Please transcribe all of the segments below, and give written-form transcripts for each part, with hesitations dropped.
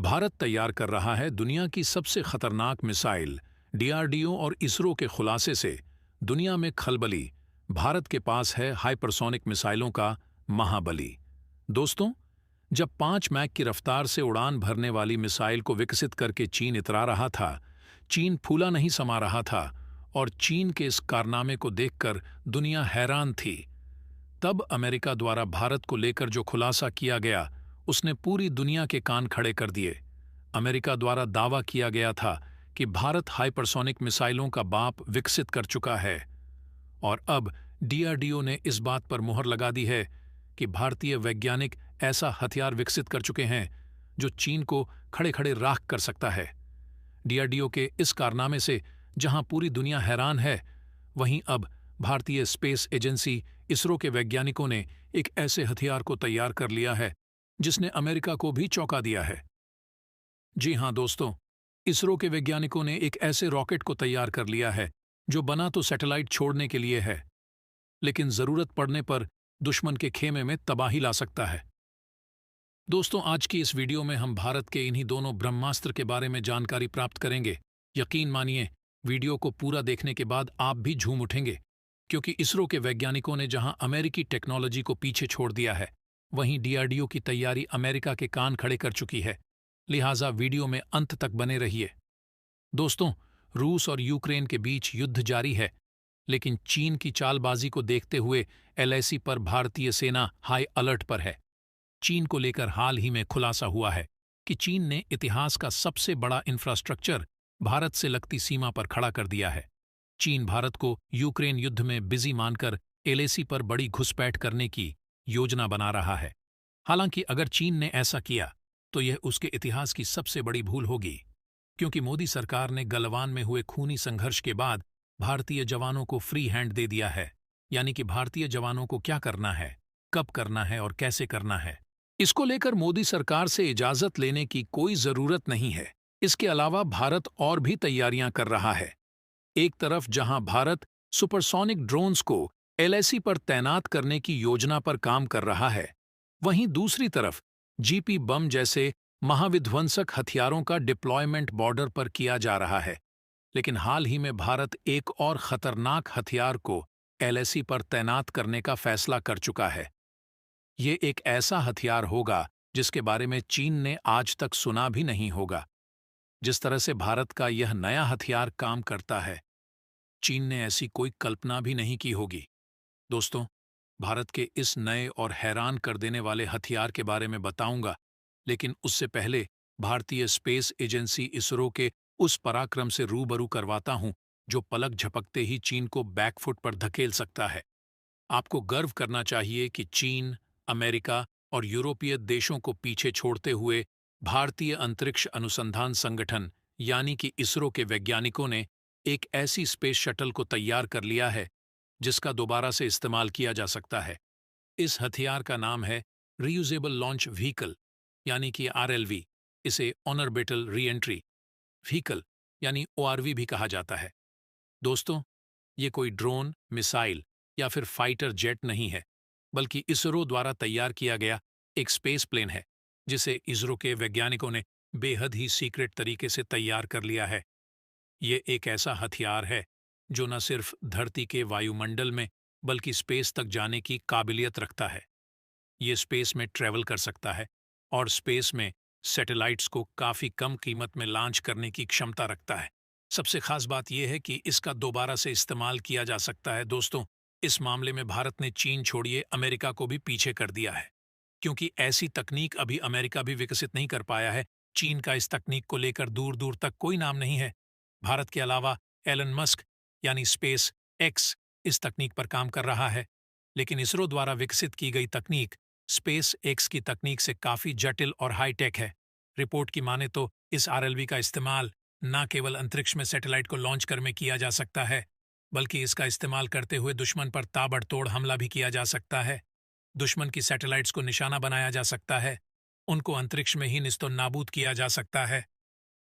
भारत तैयार कर रहा है दुनिया की सबसे खतरनाक मिसाइल। डीआरडीओ और इसरो के खुलासे से दुनिया में खलबली। भारत के पास है हाइपरसोनिक मिसाइलों का महाबली। दोस्तों, जब 5 मैक की रफ्तार से उड़ान भरने वाली मिसाइल को विकसित करके चीन इतरा रहा था, चीन फूला नहीं समा रहा था और चीन के इस कारनामे को देखकर दुनिया हैरान थी। तब अमेरिका द्वारा भारत को लेकर जो खुलासा किया गया, उसने पूरी दुनिया के कान खड़े कर दिए। अमेरिका द्वारा दावा किया गया था कि भारत हाइपरसोनिक मिसाइलों का बाप विकसित कर चुका है और अब डीआरडीओ ने इस बात पर मुहर लगा दी है कि भारतीय वैज्ञानिक ऐसा हथियार विकसित कर चुके हैं जो चीन को खड़े खड़े राख कर सकता है। डीआरडीओ के इस कारनामे से जहां पूरी दुनिया हैरान है, वहीं अब भारतीय स्पेस एजेंसी इसरो के वैज्ञानिकों ने एक ऐसे हथियार को तैयार कर लिया है जिसने अमेरिका को भी चौंका दिया है। जी हां दोस्तों, इसरो के वैज्ञानिकों ने एक ऐसे रॉकेट को तैयार कर लिया है जो बना तो सैटेलाइट छोड़ने के लिए है, लेकिन जरूरत पड़ने पर दुश्मन के खेमे में तबाही ला सकता है। दोस्तों, आज की इस वीडियो में हम भारत के इन्हीं दोनों ब्रह्मास्त्र के बारे में जानकारी प्राप्त करेंगे। यकीन मानिए, वीडियो को पूरा देखने के बाद आप भी झूम उठेंगे, क्योंकि इसरो के वैज्ञानिकों ने जहां अमेरिकी टेक्नोलॉजी को पीछे छोड़ दिया है, वहीं डीआरडीओ की तैयारी अमेरिका के कान खड़े कर चुकी है। लिहाजा वीडियो में अंत तक बने रहिए। दोस्तों, रूस और यूक्रेन के बीच युद्ध जारी है, लेकिन चीन की चालबाजी को देखते हुए एलएसी पर भारतीय सेना हाई अलर्ट पर है। चीन को लेकर हाल ही में खुलासा हुआ है कि चीन ने इतिहास का सबसे बड़ा इंफ्रास्ट्रक्चर भारत से लगती सीमा पर खड़ा कर दिया है। चीन भारत को यूक्रेन युद्ध में बिजी मानकर एलएसी पर बड़ी घुसपैठ करने की योजना बना रहा है। हालांकि अगर चीन ने ऐसा किया तो यह उसके इतिहास की सबसे बड़ी भूल होगी, क्योंकि मोदी सरकार ने गलवान में हुए खूनी संघर्ष के बाद भारतीय जवानों को फ्री हैंड दे दिया है। यानी कि भारतीय जवानों को क्या करना है, कब करना है और कैसे करना है, इसको लेकर मोदी सरकार से इजाजत लेने की कोई जरूरत नहीं है। इसके अलावा भारत और भी तैयारियां कर रहा है। एक तरफ जहां भारत सुपरसोनिक ड्रोन्स को एलएसी पर तैनात करने की योजना पर काम कर रहा है, वहीं दूसरी तरफ जीपी बम जैसे महाविध्वंसक हथियारों का डिप्लॉयमेंट बॉर्डर पर किया जा रहा है। लेकिन हाल ही में भारत एक और खतरनाक हथियार को एलएसी पर तैनात करने का फैसला कर चुका है। ये एक ऐसा हथियार होगा जिसके बारे में चीन ने आज तक सुना भी नहीं होगा। जिस तरह से भारत का यह नया हथियार काम करता है, चीन ने ऐसी कोई कल्पना भी नहीं की होगी। दोस्तों, भारत के इस नए और हैरान कर देने वाले हथियार के बारे में बताऊंगा, लेकिन उससे पहले भारतीय स्पेस एजेंसी इसरो के उस पराक्रम से रूबरू करवाता हूं जो पलक झपकते ही चीन को बैकफुट पर धकेल सकता है। आपको गर्व करना चाहिए कि चीन, अमेरिका और यूरोपीय देशों को पीछे छोड़ते हुए भारतीय अंतरिक्ष अनुसंधान संगठन यानी कि इसरो के वैज्ञानिकों ने एक ऐसी स्पेस शटल को तैयार कर लिया है जिसका दोबारा से इस्तेमाल किया जा सकता है। इस हथियार का नाम है रीयूजेबल लॉन्च व्हीकल यानी कि आरएलवी। इसे ऑर्बिटल री एंट्री व्हीकल यानी ओआरवी भी कहा जाता है। दोस्तों, ये कोई ड्रोन, मिसाइल या फिर फाइटर जेट नहीं है, बल्कि इसरो द्वारा तैयार किया गया एक स्पेस प्लेन है, जिसे इसरो के वैज्ञानिकों ने बेहद ही सीक्रेट तरीके से तैयार कर लिया है। ये एक ऐसा हथियार है जो न सिर्फ धरती के वायुमंडल में बल्कि स्पेस तक जाने की काबिलियत रखता है। ये स्पेस में ट्रैवल कर सकता है और स्पेस में सैटेलाइट्स को काफ़ी कम कीमत में लॉन्च करने की क्षमता रखता है। सबसे खास बात यह है कि इसका दोबारा से इस्तेमाल किया जा सकता है। दोस्तों, इस मामले में भारत ने चीन छोड़िए अमेरिका को भी पीछे कर दिया है, क्योंकि ऐसी तकनीक अभी अमेरिका भी विकसित नहीं कर पाया है। चीन का इस तकनीक को लेकर दूर दूर तक कोई नाम नहीं है। भारत के अलावा एलन मस्क यानी स्पेस एक्स इस तकनीक पर काम कर रहा है, लेकिन इसरो द्वारा विकसित की गई तकनीक स्पेस एक्स की तकनीक से काफ़ी जटिल और हाईटेक है। रिपोर्ट की माने तो इस आरएलवी का इस्तेमाल न केवल अंतरिक्ष में सैटेलाइट को लॉन्च कर में किया जा सकता है, बल्कि इसका इस्तेमाल करते हुए दुश्मन पर ताबड़तोड़ हमला भी किया जा सकता है। दुश्मन की सैटेलाइट्स को निशाना बनाया जा सकता है, उनको अंतरिक्ष में ही निस्तो नाबूद किया जा सकता है।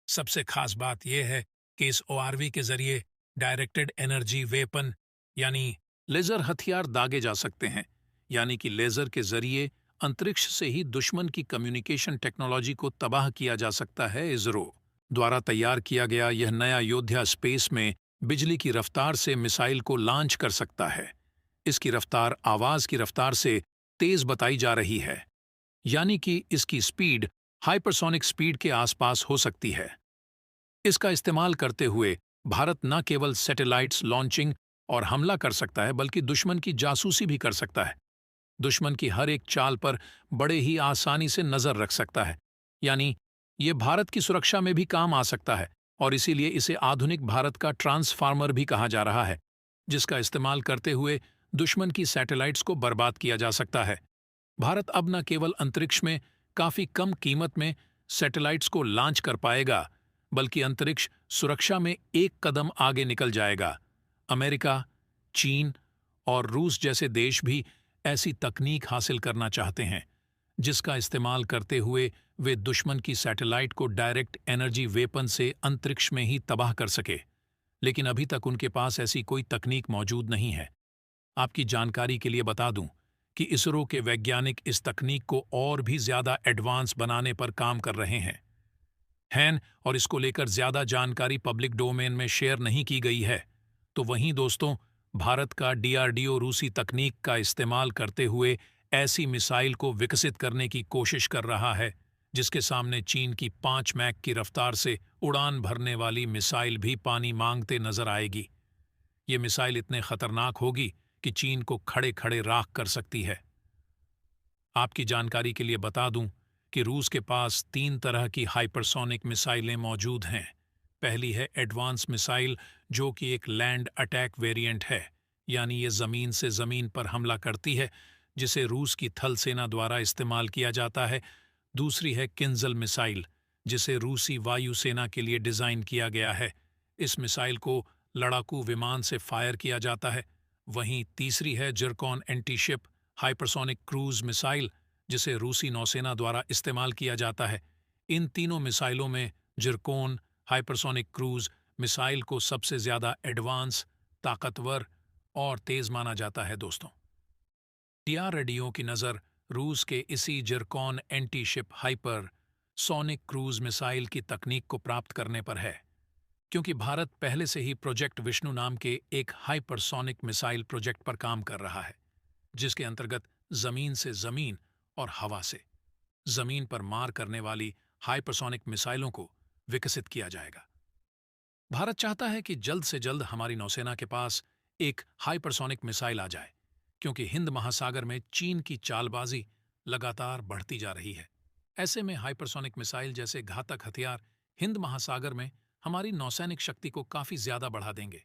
सबसे खास बात यह है कि इस ओआरवी के जरिए डायरेक्टेड एनर्जी वेपन यानी लेजर हथियार दागे जा सकते हैं, यानी कि लेजर के जरिए अंतरिक्ष से ही दुश्मन की कम्युनिकेशन टेक्नोलॉजी को तबाह किया जा सकता है। इसरो द्वारा तैयार किया गया यह नया योद्धा स्पेस में बिजली की रफ्तार से मिसाइल को लॉन्च कर सकता है। इसकी रफ्तार आवाज की रफ्तार से तेज बताई जा रही है, यानी कि इसकी स्पीड हाइपरसोनिक स्पीड के आसपास हो सकती है। इसका इस्तेमाल करते हुए भारत न केवल सैटेलाइट्स लॉन्चिंग और हमला कर सकता है, बल्कि दुश्मन की जासूसी भी कर सकता है। दुश्मन की हर एक चाल पर बड़े ही आसानी से नजर रख सकता है, यानी ये भारत की सुरक्षा में भी काम आ सकता है। और इसीलिए इसे आधुनिक भारत का ट्रांसफार्मर भी कहा जा रहा है, जिसका इस्तेमाल करते हुए दुश्मन की सैटेलाइट्स को बर्बाद किया जा सकता है। भारत अब न केवल अंतरिक्ष में काफी कम कीमत में सैटेलाइट्स को लॉन्च कर पाएगा, बल्कि अंतरिक्ष सुरक्षा में एक कदम आगे निकल जाएगा। अमेरिका, चीन और रूस जैसे देश भी ऐसी तकनीक हासिल करना चाहते हैं, जिसका इस्तेमाल करते हुए वे दुश्मन की सैटेलाइट को डायरेक्ट एनर्जी वेपन से अंतरिक्ष में ही तबाह कर सके। लेकिन अभी तक उनके पास ऐसी कोई तकनीक मौजूद नहीं है। आपकी जानकारी के लिए बता दूं कि इसरो के वैज्ञानिक इस तकनीक को और भी ज्यादा एडवांस बनाने पर काम कर रहे हैं और इसको लेकर ज्यादा जानकारी पब्लिक डोमेन में शेयर नहीं की गई है। तो वहीं दोस्तों, भारत का डीआरडीओ रूसी तकनीक का इस्तेमाल करते हुए ऐसी मिसाइल को विकसित करने की कोशिश कर रहा है, जिसके सामने चीन की 5 मैक की रफ्तार से उड़ान भरने वाली मिसाइल भी पानी मांगते नजर आएगी। ये मिसाइल इतने खतरनाक होगी कि चीन को खड़े खड़े राख कर सकती है। आपकी जानकारी के लिए बता दूं कि रूस के पास 3 तरह की हाइपरसोनिक मिसाइलें मौजूद हैं। पहली है एडवांस मिसाइल, जो कि एक लैंड अटैक वेरिएंट है, यानी ये जमीन से जमीन पर हमला करती है, जिसे रूस की थल सेना द्वारा इस्तेमाल किया जाता है। दूसरी है किंजल मिसाइल, जिसे रूसी वायु सेना के लिए डिजाइन किया गया है। इस मिसाइल को लड़ाकू विमान से फायर किया जाता है। वहीं तीसरी है Zircon antiship hypersonic cruise missile, जिसे रूसी नौसेना द्वारा इस्तेमाल किया जाता है। इन तीनों मिसाइलों में जिरकॉन हाइपरसोनिक क्रूज मिसाइल को सबसे ज्यादा एडवांस, ताकतवर और तेज माना जाता है। दोस्तों, डीआरडीओ की नज़र रूस के इसी Zircon antiship hyper sonic cruise missile की तकनीक को प्राप्त करने पर है, क्योंकि भारत पहले से ही प्रोजेक्ट विष्णु नाम के एक हाइपरसोनिक मिसाइल प्रोजेक्ट पर काम कर रहा है, जिसके अंतर्गत जमीन से जमीन और हवा से जमीन पर मार करने वाली हाइपरसोनिक मिसाइलों को विकसित किया जाएगा। भारत चाहता है कि जल्द से जल्द हमारी नौसेना के पास एक हाइपरसोनिक मिसाइल आ जाए, क्योंकि हिंद महासागर में चीन की चालबाजी लगातार बढ़ती जा रही है। ऐसे में हाइपरसोनिक मिसाइल जैसे घातक हथियार हिंद महासागर में हमारी नौसैनिक शक्ति को काफी ज्यादा बढ़ा देंगे।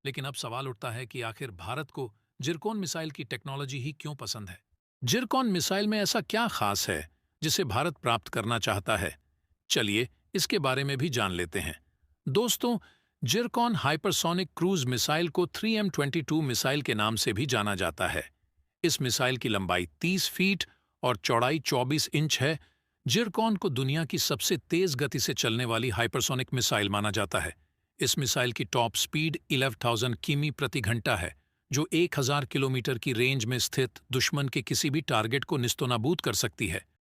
लेकिन अब सवाल उठता है कि आखिर भारत को जिरकॉन मिसाइल की टेक्नोलॉजी ही क्यों पसंद है? जिरकॉन मिसाइल में ऐसा क्या खास है जिसे भारत प्राप्त करना चाहता है? चलिए इसके बारे में भी जान लेते हैं। दोस्तों, जिरकॉन हाइपरसोनिक क्रूज मिसाइल को 3M22 मिसाइल के नाम से भी जाना जाता है। इस मिसाइल की लंबाई 30 फीट और चौड़ाई 24 इंच है। जिरकॉन को दुनिया की सबसे तेज गति से चलने वाली हाइपरसोनिक मिसाइल माना जाता है। इस मिसाइल की टॉप स्पीड 11,000 किमी प्रति घंटा है, जो 1,000 किलोमीटर की रेंज में स्थित दुश्मन के किसी भी टारगेट को निस्तोनाबूद कर सकती है।